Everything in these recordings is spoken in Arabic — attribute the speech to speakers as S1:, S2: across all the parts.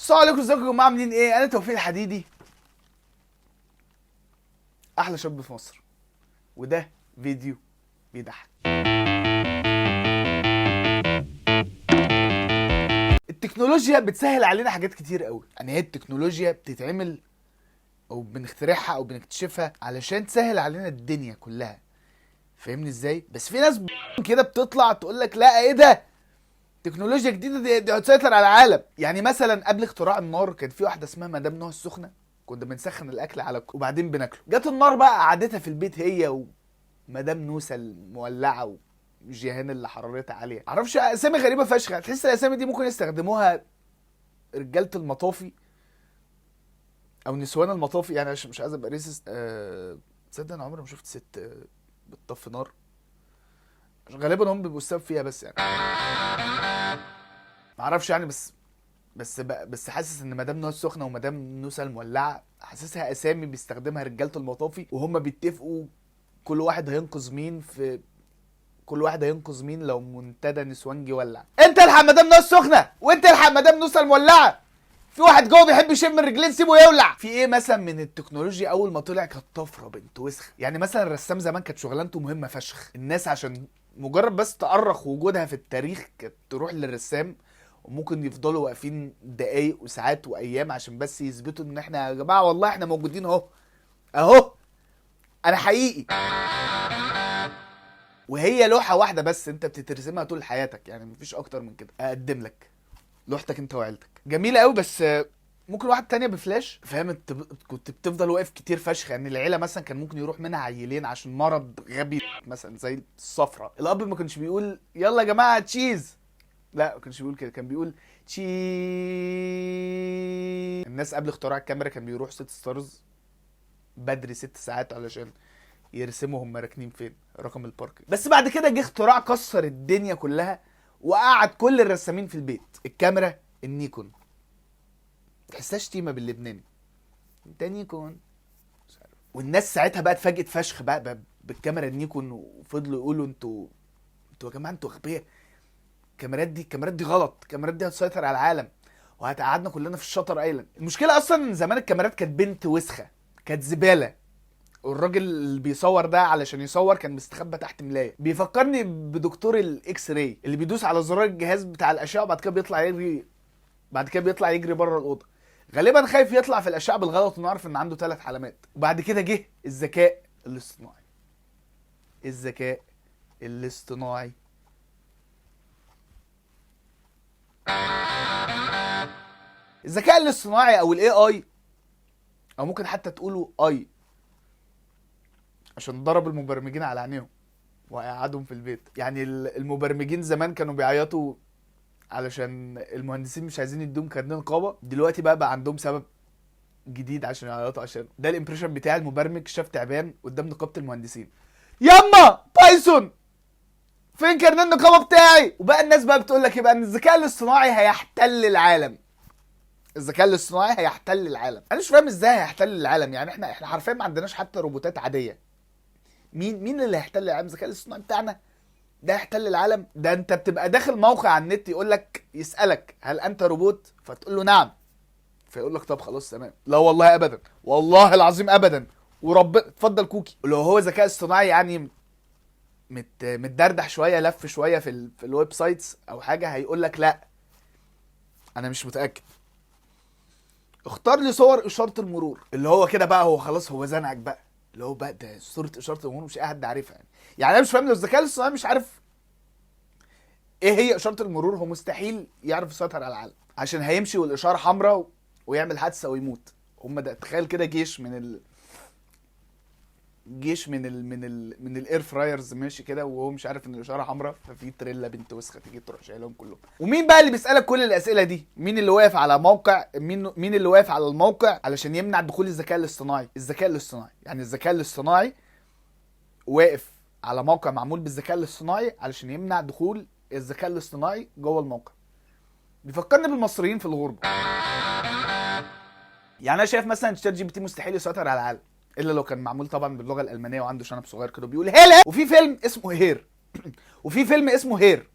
S1: السلام عليكم، ازيكم يا جماعه؟ عاملين ايه؟ انا توفيق الحديدي، احلى شاب في مصر، وده فيديو بيضحك. التكنولوجيا بتسهل علينا حاجات كتير قوي. يعني هي التكنولوجيا بتتعمل او بنخترعها او بنكتشفها علشان تسهل علينا الدنيا كلها، فاهمني ازاي؟ بس في ناس كده بتطلع تقول لك لا، ايه ده؟ تكنولوجيا جديده دي هتسيطر على العالم. يعني مثلا قبل اختراع النار كان في واحده اسمها مدام نهى السخنه، كنا بنسخن الاكل على وبعدين بناكله. جت النار بقى قعدتها في البيت هي ومدام نوسه المولعه وجيهان اللي حرارتها عاليه. معرفش، اسامي غريبه فشخ. تحس الاسامي دي ممكن يستخدموها رجاله المطافي او نسوان المطافي. يعني مش عايز ابقى ريسست. تصدق انا عمري ما شفت ست بتطفي نار. غالبا هم بيبقوا السبب فيها، بس يعني معرفش يعني. بس حاسس ان مدام نوسه السخنه ومدام نوسه المولعه حاسسها اسامي بيستخدمها رجاله المطافي، وهم بيتفقوا كل واحد هينقذ مين لو منتدى نسوانجي ولع. انت الحق مدام نوسه السخنه، وانت الحق مدام نوسه المولعه. في واحد جوه بيحب يشم الرجلين، سيبه يولع. في ايه مثلا من التكنولوجيا اول ما طلع كانت طفره بنت وسخ. يعني مثلا الرسام زمان كانت شغلانته مهمه فشخ. الناس عشان مجرد بس تأرخ وجودها في التاريخ كانت تروح للرسام، وممكن يفضلوا واقفين دقايق وساعات وايام عشان بس يثبتوا ان احنا يا جماعه والله احنا موجودين اهو انا حقيقي. وهي لوحه واحده بس انت بتترسمها طول حياتك، يعني مفيش اكتر من كده. اقدم لك لوحتك انت وعيلتك جميله قوي، بس ممكن واحد تانية بفلاش، فاهم؟ انت كنت بتفضل واقف كتير فشخ. يعني العيله مثلا كان ممكن يروح منها عيلين عشان مرض غبي مثلا زي الصفرة. الاب ما كانش بيقول يلا يا جماعه تشيز، لا ما كانش بيقول كده، كان بيقول تشي. الناس قبل اختراع الكاميرا كان بيروح ست ستارز بدري 6 ساعات علشان يرسموا هم راكنين فين، رقم البارك. بس بعد كده جه اختراع كسر الدنيا كلها وقعد كل الرسامين في البيت: الكاميرا النيكون. تحسها شتيمه باللبناني، انت نيكون مش عارف. والناس ساعتها بقى اتفاجئت فشخ بقى بالكاميرا النيكون، وفضلوا يقولوا انتوا يا جماعه انتوا اغبياء. الكاميرات دي غلط، الكاميرات دي هتسيطر على العالم وهتقعدنا كلنا في الشطر ايلاند. المشكله اصلا ان زمان الكاميرات كانت بنت وسخه، كانت زباله. والراجل اللي بيصور ده علشان يصور كان مستخبى تحت ملايه. بيفكرني بدكتور الاكس راي اللي بيدوس على زرار الجهاز بتاع الاشعه وبعد كده بيطلع يجري بره الاوضه، غالبا خايف يطلع في الاشعه بالغلط ونعرف ان عنده 3 علامات. وبعد كده جه الذكاء الاصطناعي. الذكاء الاصطناعي او الاي اي، او ممكن حتى تقولوا اي عشان ضرب المبرمجين على عينيهم وقعدهم في البيت. يعني المبرمجين زمان كانوا بيعيطوا علشان المهندسين مش عايزين يدوم كارنيه نقابه، دلوقتي بقى عندهم سبب جديد عشان يعيطوا. عشان ده الامبريشن بتاع المبرمج شاف تعبان قدام نقابه المهندسين: ياما بايثون فين كارنيه النقابه بتاعي؟ وبقى الناس بقى بتقول لك يبقى ان الذكاء الاصطناعي هيحتل العالم. انا مش فاهم ازاي هيحتل العالم. يعني احنا حرفيا ما عندناش حتى روبوتات عاديه. مين اللي هيحتل العالم؟ الذكاء الاصطناعي بتاعنا ده هيحتل العالم؟ ده انت بتبقى داخل موقع على النت يسالك هل انت روبوت، فتقول له نعم، فيقول لك طب خلاص تمام. لا والله ابدا، والله العظيم ابدا، ورب اتفضل كوكي. لو هو ذكاء اصطناعي يعني متدردح شويه، لف شويه في الويب سايتس او حاجه، هيقول لك لا انا مش متاكد، اختار لي صور اشاره المرور. اللي هو كده بقى هو خلاص هو زنقك بقى، اللي هو بقى ده صوره اشاره المرور مش اي حد عارفها. يعني انا مش فاهم، لو الذكاء الاصطناعي مش عارف ايه هي اشاره المرور هو مستحيل يعرف يسيطر على العالم، عشان هيمشي والاشاره حمراء ويعمل حادثه ويموت. هم ده تخيل كده جيش من الاير فرايرز ماشي كده وهو مش عارف ان الاشاره حمراء، ففي تريلا بنت وسخه تيجي تروح شايلهم كلهم. ومين بقى اللي بيسالك كل الاسئله دي؟ مين اللي واقف على موقع مين اللي واقف على الموقع علشان يمنع دخول الذكاء الاصطناعي؟ يعني الذكاء الاصطناعي واقف على موقع معمول بالذكاء الاصطناعي علشان يمنع دخول الذكاء الاصطناعي جوه الموقع. بيفكرني بالمصريين في الغربه. يعني انا شايف مثلا شات جي بي تي مستحيل يسيطر على العالم الا لو كان معمول طبعا باللغه الالمانيه وعنده شنب صغير كده بيقول هيلا. وفي فيلم اسمه هير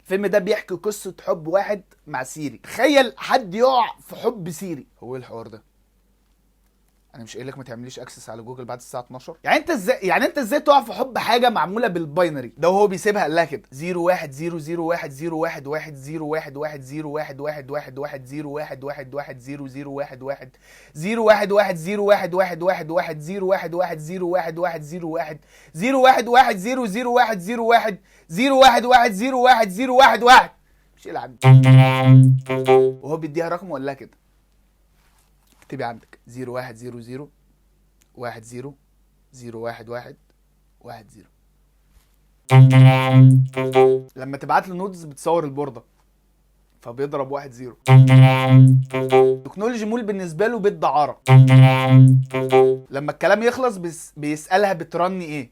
S1: الفيلم ده بيحكي قصه حب واحد مع سيري. تخيل حد يقع في حب سيري. هو ايه الحوار ده؟ انا مش قايل لك ما تعمليش اكسس على جوجل بعد الساعه 12؟ يعني انت ازاي تقع في حب حاجه معموله بالباينري ده؟ وهو بيسيبها قال لها كده 01 0 1 0 1 1 0 1 1 0 1 1 1 1 0 1 1 1 0 0 1 1 0 1 1 0 1 1 1 1 0 1 1 0 1 1 0 1 0 1 1 0 0 1 0 1 0 1 1 0 1 0 1 1. مش ايه اللي عندي؟ وهو بيديها رقم وقال لها كده اكتبي عندك 01 00 10 0 1 1 0. لما تبعت له نودز بتصور البورده فبيضرب 1 0. تكنولوجي مول بالنسبه له بيت دعاره. لما الكلام يخلص بيسالها بترني ايه.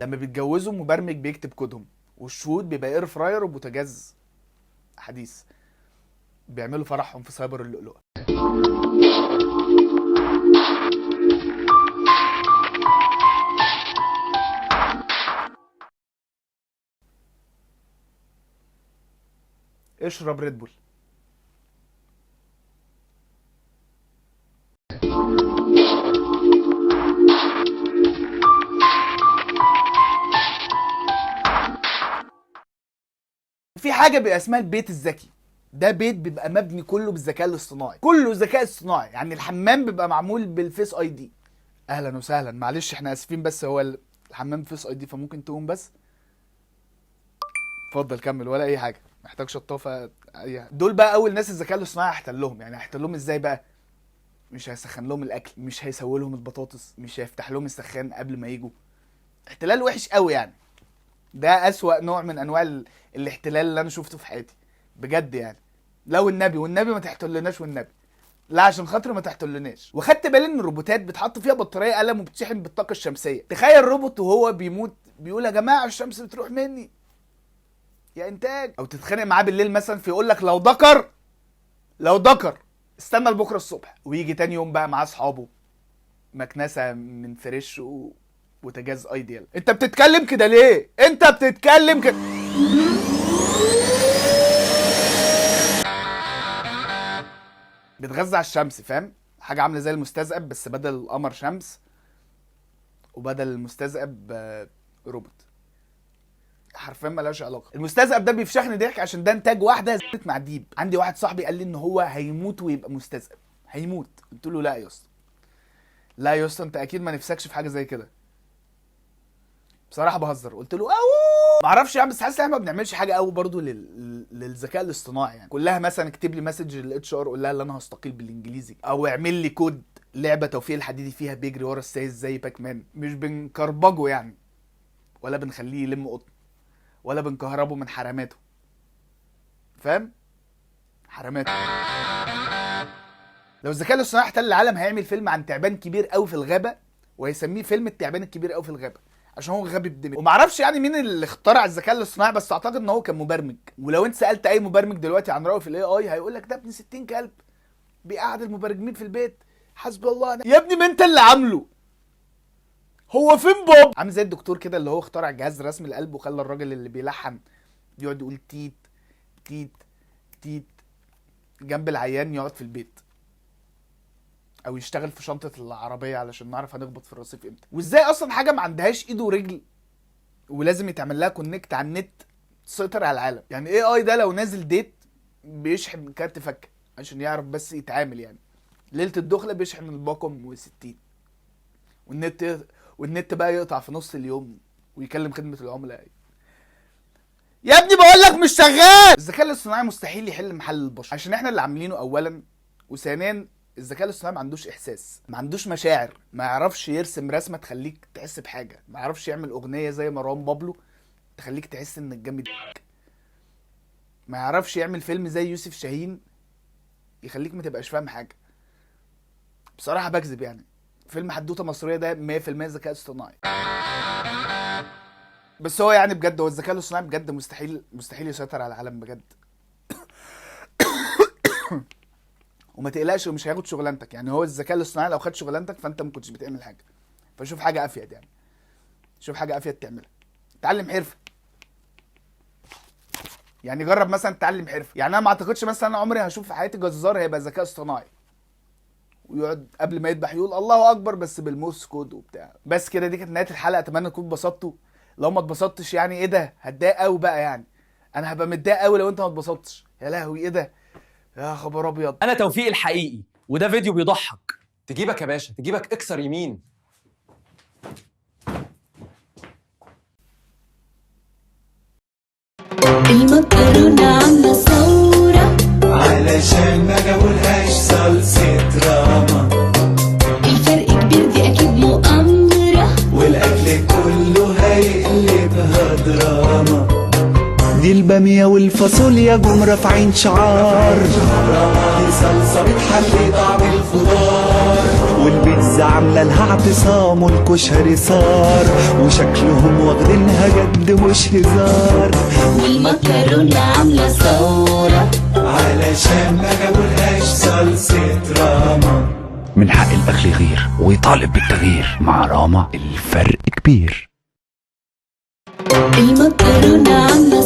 S1: لما بيتجوزوا مبرمج بيكتب كودهم، والشهود بيبقى اير فراير وبوتاجاز حديث. بيعملوا فرحهم في سايبر اللؤلؤه. اشرب ريد بول. في حاجه بيبقى اسمها البيت الذكي. ده بيت بيبقى مبني كله بالذكاء الاصطناعي، كله ذكاء اصطناعي. يعني الحمام بيبقى معمول بالفيس اي دي. اهلا وسهلا، معلش احنا اسفين بس هو الحمام فيس اي دي فممكن تقوم بس. اتفضل كمل ولا اي حاجه، محتاج شطافه دول بقى اول ناس الذكاء الاصطناعي هيحتلهم. يعني هيحتلهم ازاي بقى؟ مش هيسخن لهم الاكل، مش هيسوي لهم البطاطس، مش هيفتح لهم السخان قبل ما يجوا. احتلال وحش قوي يعني. ده اسوأ نوع من انواع الاحتلال اللي انا شفته في حياتي بجد يعني. لو والنبي ما تحتلناش والنبي، لا عشان خاطر ما تحتلناش. وخدت بالي ان الروبوتات بتحط فيها بطاريه قلم وبتشحن بالطاقه الشمسيه. تخيل روبوت وهو بيموت بيقول يا جماعه الشمس بتروح مني يا انتاج. او تتخانق معاه بالليل مثلا فيقول لك لو دكر استنى لبكره الصبح. ويجي تاني يوم بقى معاه اصحابه مكنسه من فريش وبوتاجاز ايديال. انت بتتكلم كده ليه؟ انت بتتكلم كده بتغذى على الشمس، فاهم؟ حاجه عامله زي المستذئب بس بدل القمر شمس وبدل المستذئب روبوت. حرفيا ملهاش علاقه. المستذئب ده بيفشخني ضحك عشان ده انتاج واحده زيت مع ديب. عندي واحد صاحبي قال لي ان هو هيموت ويبقى مستذئب، هيموت. قلت له لا يا اسطى، لا يا اسطى انت اكيد ما نفسكش في حاجه زي كده. بصراحه بهزر، قلت له اوه معرفش يعني، بس حاسس ان احنا ما بنعملش حاجه قوي برضو للذكاء الاصطناعي. يعني كلها مثلا اكتب لي مسج للاتش ار قول لها ان انا هستقيل بالانجليزي، او اعمل لي كود لعبه توفيق الحديدي فيها بيجري ورا السايس زي باك مان. مش بنكربجه يعني، ولا بنخليه يلم قطن، ولا بنكهربه من حراماته، فاهم؟ حراماته. لو الذكاء الاصطناعي احتل العالم هيعمل فيلم عن تعبان كبير قوي في الغابه وهيسميه فيلم التعبان الكبير قوي في الغابه، عشان هو غبي بدماغه. ومعرفش يعني مين اللي اخترع الذكاء الاصطناعي، بس اعتقد ان هو كان مبرمج. ولو انت سالت اي مبرمج دلوقتي عن رايه في الاي اي هيقول لك ده ابن 60 كلب بيقعد المبرمجين في البيت حسبي الله يا ابني ما انت اللي عامله. هو فين بوب؟ عامل زي الدكتور كده اللي هو اخترع جهاز رسم القلب وخلى الراجل اللي بيلحن يقعد يقول تيت تيت تيت جنب العيان يقعد في البيت، او يشتغل في شنطه العربيه علشان نعرف هنخبط في الرصيف امتى. وازاي اصلا حاجه ما عندهاش ايد ورجل ولازم يتعمل لها كونكت على النت تسيطر على العالم. يعني اي اي ده لو نازل ديت بيشحن كارت فك عشان يعرف بس يتعامل. يعني ليله الدخله بيشحن من الباقم و60 والنت بقى يقطع في نص اليوم ويكلم خدمه العملاء. يا ابني بقول لك مش شغال. الذكاء الاصطناعي مستحيل يحل محل البشر عشان احنا اللي عاملينه اولا، وثانيا الذكاء الاصطناعي ما عندوش احساس، ما عندوش مشاعر، ما يعرفش يرسم رسمه تخليك تحس بحاجه، ما يعرفش يعمل اغنيه زي مروان بابلو تخليك تحس انك جامد، ما يعرفش يعمل فيلم زي يوسف شاهين يخليك ما تبقاش فاهم حاجه. بصراحه بكذب يعني، فيلم حدوته مصريه ده 100% ذكاء اصطناعي. بس هو يعني بجد هو الذكاء الاصطناعي بجد مستحيل يسيطر على العالم بجد. وما تقلقش ومش هياخد شغلانتك. يعني هو الذكاء الاصطناعي لو خد شغلانتك فانت ما كنتش بتعمل حاجه. فشوف حاجه افيد، يعني شوف حاجه افيد تعملها، اتعلم حرفه. يعني جرب مثلا تتعلم حرفه. يعني انا ما اعتقدش مثلا انا عمري هشوف في حياتي جزار هيبقى ذكاء اصطناعي ويقعد قبل ما يذبح يقول الله اكبر بس بالموس كود وبتاع. بس كده دي كانت نهايه الحلقه، اتمنى تكونوا اتبسطتوا. لو ما اتبسطتش يعني ايه ده، هتضايق قوي بقى. يعني انا هبقى متضايق قوي لو انت ما اتبسطتش. يا لهوي ايه ده، يا خبر ابيض.
S2: انا توفيق الحقيقي وده فيديو بيضحك.
S3: تجيبك يا باشا، تجيبك اكسر يمين.
S4: المكرونة عاملة ثورة
S5: علشان ما جابولهاش صلصة راما.
S4: الفرق كبير دي أكيد مؤامرة،
S5: والأكل كله هيقلبها دراما. دي البامية والفاصوليا جم رافعين شعار، دي صلصة بتحلي طعم الخضار. والبيتزا عاملة لها اعتصام والكشري صار، وشكلهم واخدينها جد مش هزار.
S4: والمكرونة عاملة ثورة
S5: علشان ما جابولهاش صلصة راما.
S6: من حق الأكل يغير ويطالب بالتغيير، مع راما الفرق كبير.
S4: المكرونة عاملة